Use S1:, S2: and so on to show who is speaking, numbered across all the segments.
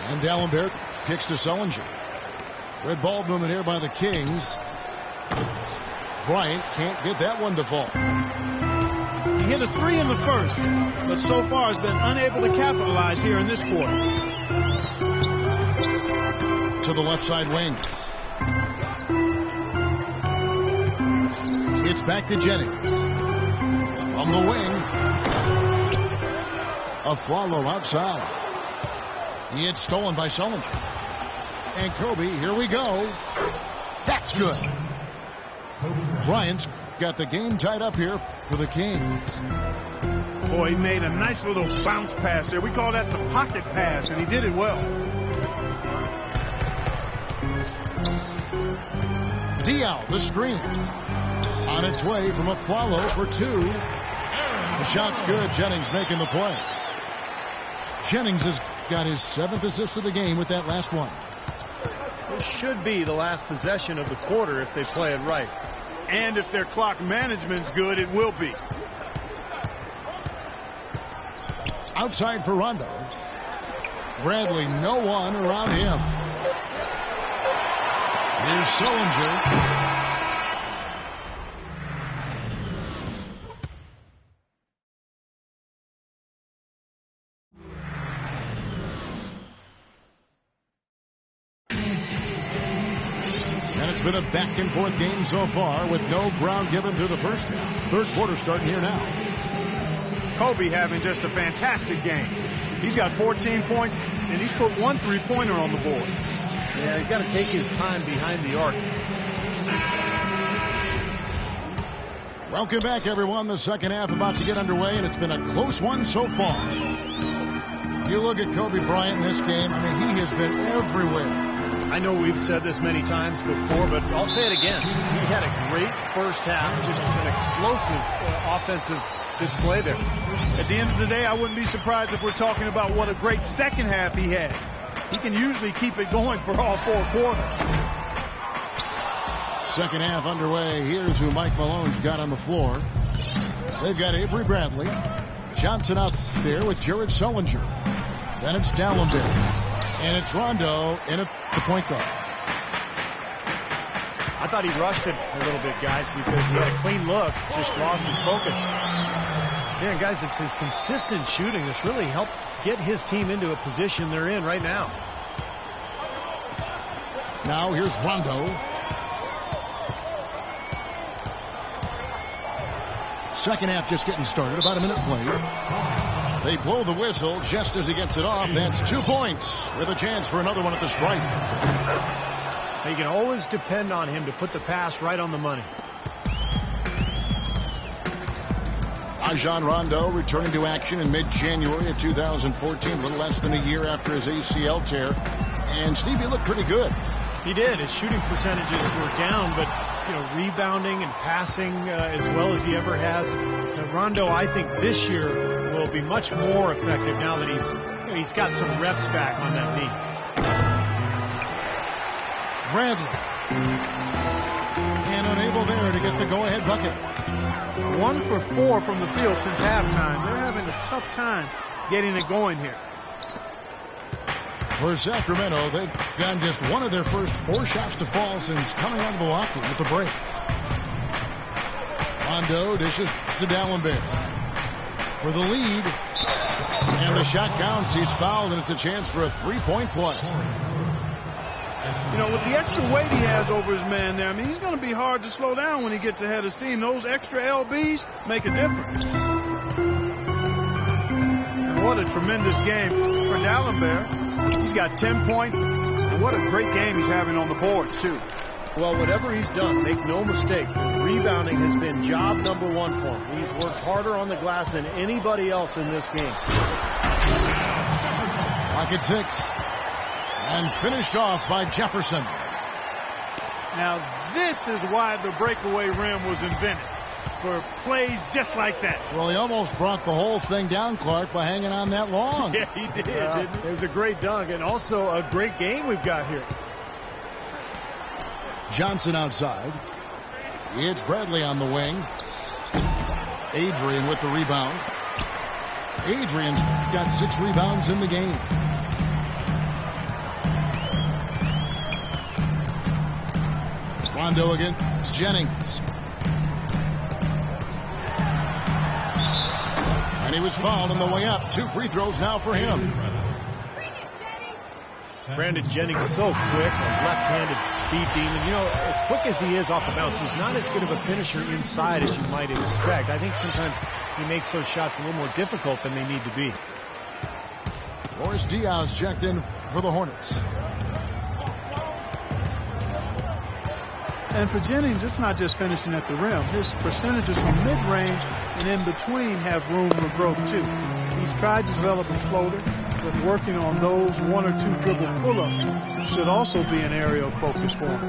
S1: And D'Alembert kicks to Sullinger. Red ball movement here by the Kings. Bryant can't get that one to fall.
S2: He hit a 3 in the first, but so far has been unable to capitalize here in this quarter.
S1: To the left side wing. It's back to Jennings. From the wing. A follow outside. He had stolen by Sullinger. And Kobe, here we go. That's good. Bryant's got the game tied up here for the Kings.
S2: Boy, he made a nice little bounce pass there. We call that the pocket pass, and he did it well.
S1: Diaw, the screen. On its way from a follow for 2. The shot's good. Jennings making the play. Jennings has got his 7th assist of the game with that last one.
S3: This should be the last possession of the quarter if they play it right.
S2: And if their clock management's good, it will be.
S1: Outside for Rondo. Bradley, no one around him. Here's Sullinger. It's been a back-and-forth game so far with no ground given through the first half. Third quarter starting here now.
S2: Kobe having just a fantastic game. He's got 14 points, and he's put 1 3-pointer on the board.
S3: Yeah, he's got to take his time behind the arc.
S1: Welcome back, everyone. The second half about to get underway, and it's been a close one so far. You look at Kobe Bryant in this game, I mean, he has been everywhere.
S3: I know we've said this many times before, but I'll say it again. He had a great first half, just an explosive offensive display there.
S2: At the end of the day, I wouldn't be surprised if we're talking about what a great second half he had. He can usually keep it going for all 4 quarters.
S1: Second half underway. Here's who Mike Malone's got on the floor. They've got Avery Bradley. Johnson out there with Jared Sullinger. Then it's D'Alembert. And it's Rondo in at the point guard.
S3: I thought he rushed it a little bit, guys, because he had a clean look, just lost his focus. Yeah, guys, it's his consistent shooting that's really helped get his team into a position they're in right now.
S1: Now here's Rondo. Second half just getting started, about a minute played. They blow the whistle just as he gets it off. That's 2 points with a chance for another one at the stripe.
S3: You can always depend on him to put the pass right on the money.
S1: Rajon Rondo returning to action in mid-January of 2014, a little less than a year after his ACL tear. And Steve, he looked pretty good.
S3: He did. His shooting percentages were down, but rebounding and passing as well as he ever has. Rondo, I think this year will be much more effective now that he's got some reps back on that knee.
S1: Bradley. And unable there to get the go-ahead bucket.
S2: 1 for 4 from the field since halftime. They're having a tough time getting it going here.
S1: For Sacramento, they've gotten just one of their first 4 shots to fall since coming out of the locker room at the break. Rondo dishes to D'Alembert for the lead. And the shot counts. He's fouled, and it's a chance for a 3-point play.
S2: With the extra weight he has over his man there, I mean, he's going to be hard to slow down when he gets ahead of steam. Those extra LBs make a difference. And what a tremendous game for D'Alembert. He's got 10 points, and what a great game he's having on the boards, too.
S3: Well, whatever he's done, make no mistake, rebounding has been job number 1 for him. He's worked harder on the glass than anybody else in this game.
S1: Clock at 6. And finished off by Jefferson.
S2: Now, this is why the breakaway rim was invented. For plays just like that.
S1: Well, he almost brought the whole thing down, Clark, by hanging on that long.
S2: Yeah, he did, didn't he?
S3: It was a great dunk and also a great game we've got here.
S1: Johnson outside. It's Bradley on the wing. Adrian with the rebound. Adrian's got 6 rebounds in the game. Rondo against Jennings. And he was fouled on the way up. 2 free throws now for him.
S3: Brandon Jennings so quick, a left-handed speed demon. You know, as quick as he is off the bounce, he's not as good of a finisher inside as you might expect. I think sometimes he makes those shots a little more difficult than they need to be.
S1: Boris Diaz checked in for the Hornets.
S2: And for Jennings, it's not just finishing at the rim. His percentages from mid-range and in between have room for growth, too. He's tried to develop a floater, but working on those 1 or 2 dribble pull-ups should also be an area of focus for him.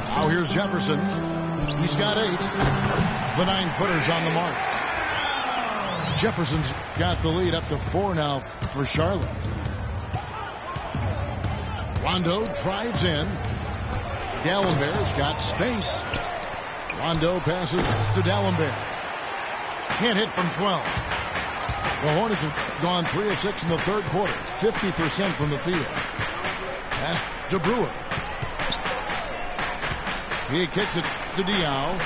S1: Now here's Jefferson. He's got 8. The 9-footers on the mark. Jefferson's got the lead up to 4 now for Charlotte. Rondo drives in. Dallenberg's got space. Rondo passes to Dallenberg. Can't hit from 12. The Hornets have gone 3 of 6 in the third quarter. 50% from the field. Pass to Brewer. He kicks it to Diaw.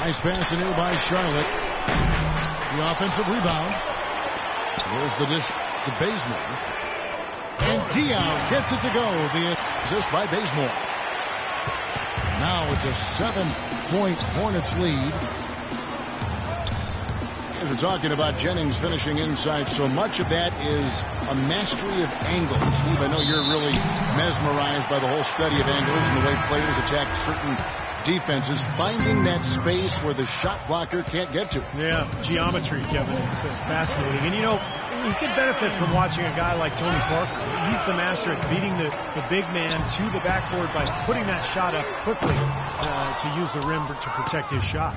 S1: Nice pass in here by Charlotte. The offensive rebound. Here's the dish to Bazemore. And Diaw gets it to go. The assist by Bazemore. Now it's a 7-point Hornets lead. As we're talking about Jennings finishing inside, so much of that is a mastery of angles. Steve, I know you're really mesmerized by the whole study of angles and the way players attack certain defenses, finding that space where the shot blocker can't get to.
S3: Yeah, geometry, Kevin, it's fascinating. And, you know, you can benefit from watching a guy like Tony Parker. He's the master at beating the big man to the backboard by putting that shot up quickly to use the rim to protect his shot.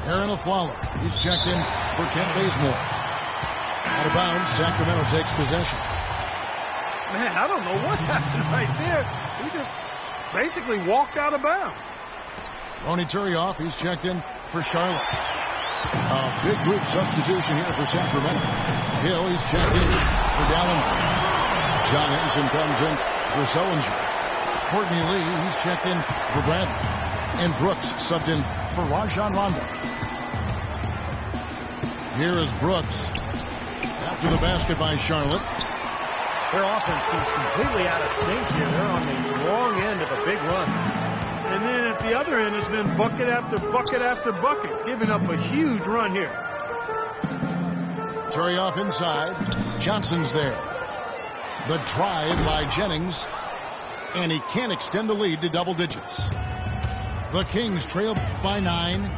S1: Aaron Aflalo. He's checked in for Kent Bazemore. Out of bounds, Sacramento takes possession.
S2: Man, I don't know what happened right there. He just basically walked out of bounds.
S1: Ronny Turioff, he's checked in for Charlotte. A big group substitution here for Sacramento. Hill, he's checked in for Dallenberg. John Henson comes in for Sullinger. Courtney Lee, he's checked in for Bradley. And Brooks subbed in for Rajon Rondo. Here is Brooks. After the basket by Charlotte.
S3: Their offense seems completely out of sync here. They're on the wrong end of a big run.
S2: And then at the other end, it's been bucket after bucket after bucket, giving up a huge run here.
S1: Turioff inside. Johnson's there. The drive by Jennings. And he can't extend the lead to double digits. The Kings trail by 9.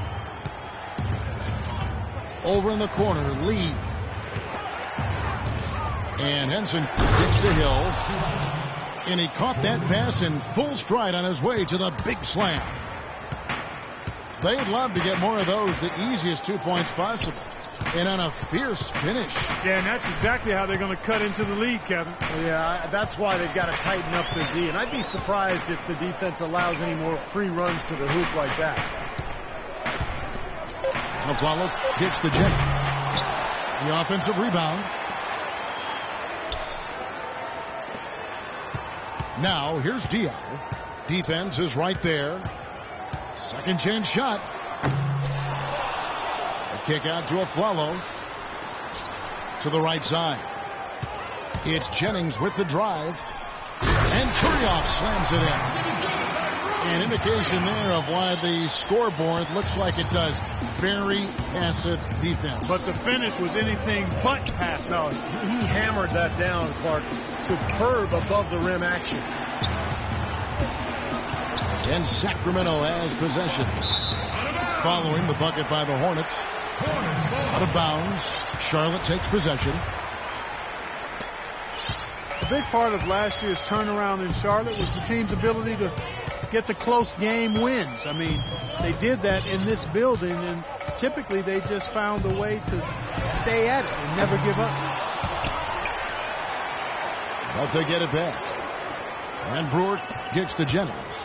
S1: Over in the corner, Lee. And Henson gets to Hill. And he caught that pass in full stride on his way to the big slam. They'd love to get more of those, the easiest 2 points possible. And on a fierce finish.
S2: Yeah, and that's exactly how they're going to cut into the lead, Kevin.
S3: Yeah, that's why they've got to tighten up their D. And I'd be surprised if the defense allows any more free runs to the hoop like that.
S1: Aflalo gets to Jennings. The offensive rebound. Now, here's Diaw. Defense is right there. Second chance shot. A kick out to Aflalo. To the right side. It's Jennings with the drive. And Turioff slams it in. An indication there of why the scoreboard looks like it does. Very passive defense.
S2: But the finish was anything but passive.
S3: No, he hammered that down, Clark. Superb above the rim action.
S1: And Sacramento has possession. Following the bucket by the Hornets. Out of bounds. Charlotte takes possession.
S2: A big part of last year's turnaround in Charlotte was the team's ability to get the close game wins. I mean, they did that in this building, and typically they just found a way to stay at it and never give up.
S1: But they get it back. And Brewer gets to Jennings.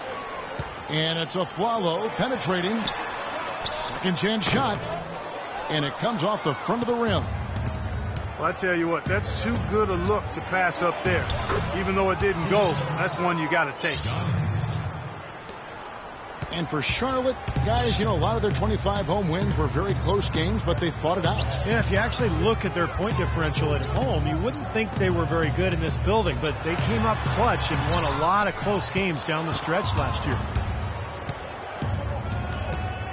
S1: And it's Aflalo penetrating. Second chance shot. And it comes off the front of the rim.
S2: Well, I tell you what, that's too good a look to pass up there. Even though it didn't go, that's one you got to take.
S1: And for Charlotte, guys, you know, a lot of their 25 home wins were very close games, but they fought it out.
S3: Yeah, if you actually look at their point differential at home, you wouldn't think they were very good in this building, but they came up clutch and won a lot of close games down the stretch last year.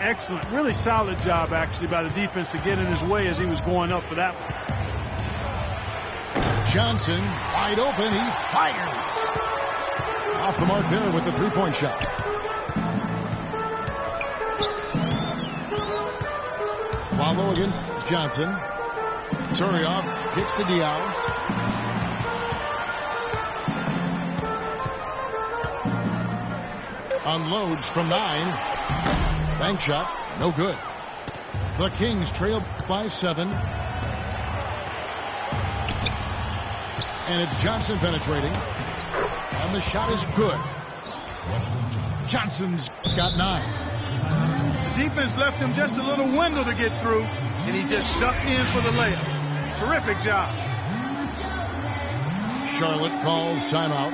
S2: Excellent. Really solid job, actually, by the defense to get in his way as he was going up for that one.
S1: Johnson, wide open, he fires. Off the mark there with the three-point shot. Follow against Johnson. Turioff kicks to Diaw. Unloads from 9. Bank shot, no good. The Kings trail by 7. And it's Johnson penetrating. And the shot is good. Johnson's got 9.
S2: The defense left him just a little window to get through, and he just ducked in for the layup. Terrific job.
S1: Charlotte calls timeout.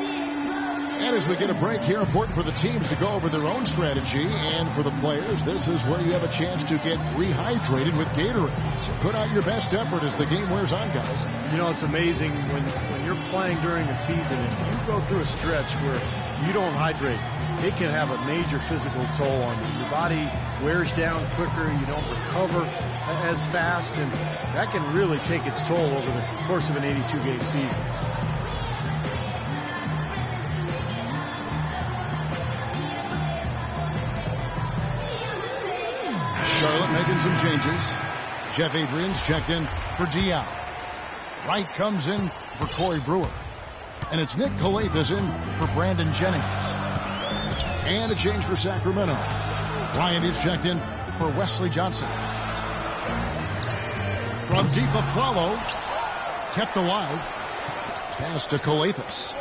S1: And as we get a break here, important for the teams to go over their own strategy, and for the players, this is where you have a chance to get rehydrated with Gatorade. So put out your best effort as the game wears on, guys.
S3: You know, it's amazing when you're playing during a season, if you go through a stretch where you don't hydrate, it can have a major physical toll on you. Your body wears down quicker, you don't recover as fast, and that can really take its toll over the course of an 82-game season.
S1: Charlotte making some changes. Jeff Adrian's checked in for Diaw. Wright comes in for Corey Brewer. And it's Nick Calathes in for Brandon Jennings. And a change for Sacramento. Bryant is checked in for Wesley Johnson. From deep, Aflalo kept alive. Pass to Calathes.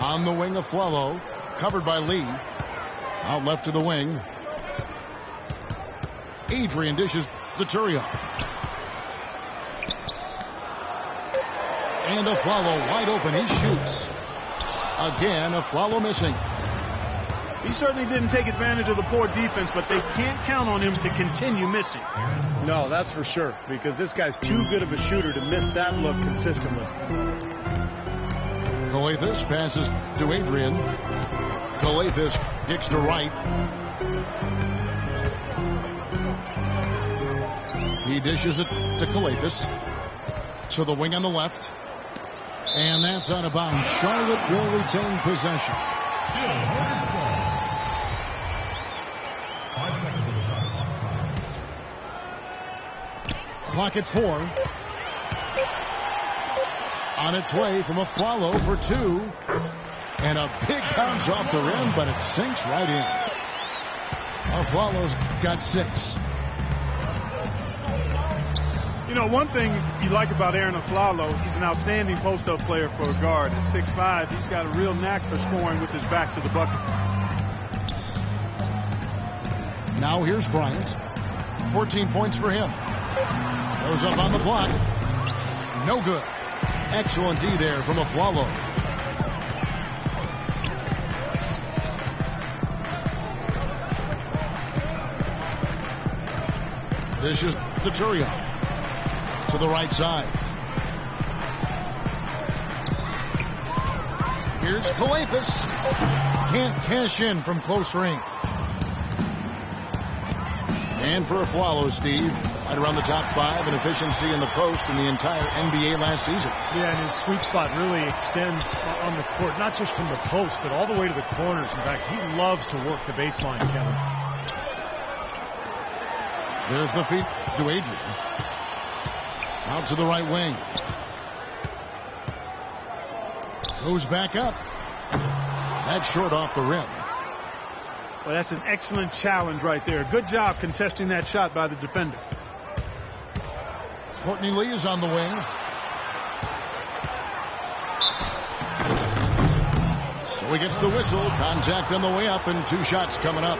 S1: On the wing, Aflalo, covered by Lee. Out left to the wing. Adrian dishes to Turioff. And Aflalo wide open. He shoots. Again, Aflalo missing.
S2: He certainly didn't take advantage of the poor defense, but they can't count on him to continue missing.
S3: No, that's for sure, because this guy's too good of a shooter to miss that look consistently.
S1: Calathes passes to Adrian. Calathes kicks to Wright. He dishes it to Calathes. To the wing on the left. And that's out of bounds. Charlotte will retain possession.
S4: Still Hornets ball. 5 seconds on the shot clock.
S1: Clock at 4. On its way from Aflalo for 2. And a big bounce off the rim, but it sinks right in. Aflalo's got 6.
S2: You know, one thing you like about Aaron Aflalo, he's an outstanding post-up player for a guard. At 6'5", he's got a real knack for scoring with his back to the bucket.
S1: Now here's Bryant. 14 points for him. Goes up on the block. No good. Excellent D there from Aflalo. This is to Turioff. To the right side. Here's Calathes. Can't cash in from close range. And for Aflalo, Steve, right around the top 5 in efficiency in the post in the entire NBA last season.
S3: Yeah, and his sweet spot really extends on the court, not just from the post, but all the way to the corners. In fact, he loves to work the baseline, Kevin.
S1: There's the feed to Adrian. Out to the right wing. Goes back up. That's short off the rim.
S2: Well, that's an excellent challenge right there. Good job contesting that shot by the defender.
S1: Courtney Lee is on the wing. So he gets the whistle. Contact on the way up and 2 shots coming up.